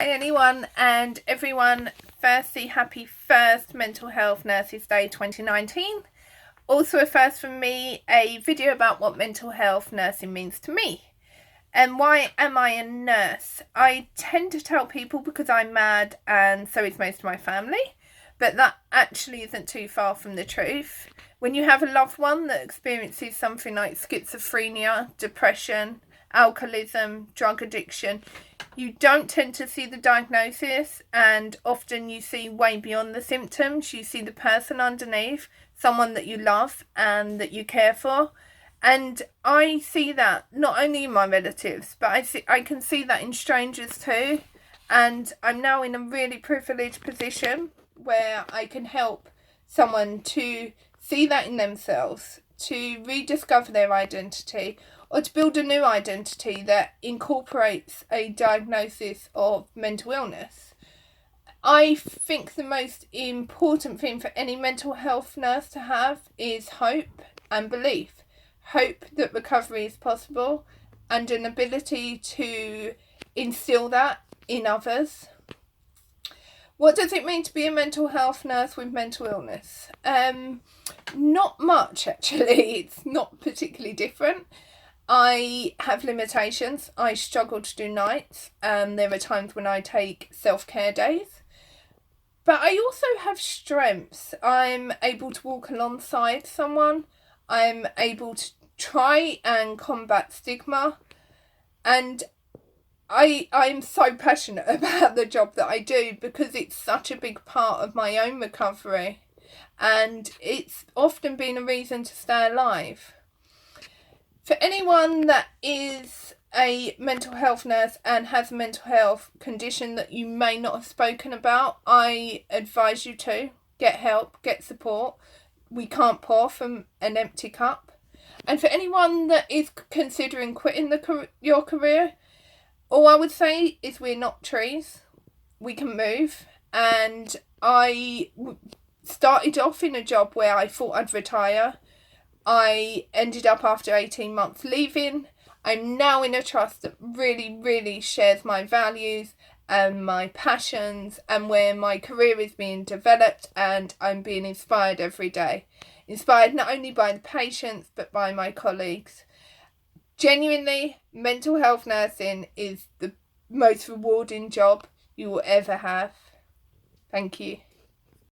Hi anyone and everyone. Firstly, happy first Mental Health Nurses Day 2019. Also a first from me, a video about what mental health nursing means to me. And why am I a nurse? I tend to tell people because I'm mad and so is most of my family, but that actually isn't too far from the truth. When you have a loved one that experiences something like schizophrenia, depression, alcoholism, drug addiction, you don't tend to see the diagnosis, and often you see way beyond the symptoms. You see the person underneath, someone that you love and that you care for. And I see that not only in my relatives, but I can see that in strangers too. And I'm now in a really privileged position where I can help someone to see that in themselves, to rediscover their identity, or to build a new identity that incorporates a diagnosis of mental illness. I think the most important thing for any mental health nurse to have is hope and belief. Hope that recovery is possible and an ability to instill that in others. What does it mean to be a mental health nurse with mental illness? Not much, actually. It's not particularly different. I have limitations. I struggle to do nights, and there are times when I take self-care days. But I also have strengths. I'm able to walk alongside someone. I'm able to try and combat stigma. And I'm so passionate about the job that I do because it's such a big part of my own recovery. And it's often been a reason to stay alive. For anyone that is a mental health nurse and has a mental health condition that you may not have spoken about, I advise you to get help, get support. We can't pour from an empty cup. And for anyone that is considering quitting your career, all I would say is we're not trees. We can move. And I started off in a job where I thought I'd retire. I ended up after 18 months leaving. I'm now in a trust that really shares my values and my passions, and where my career is being developed and I'm being inspired every day. Inspired not only by the patients but by my colleagues. Genuinely, mental health nursing is the most rewarding job you will ever have. Thank you.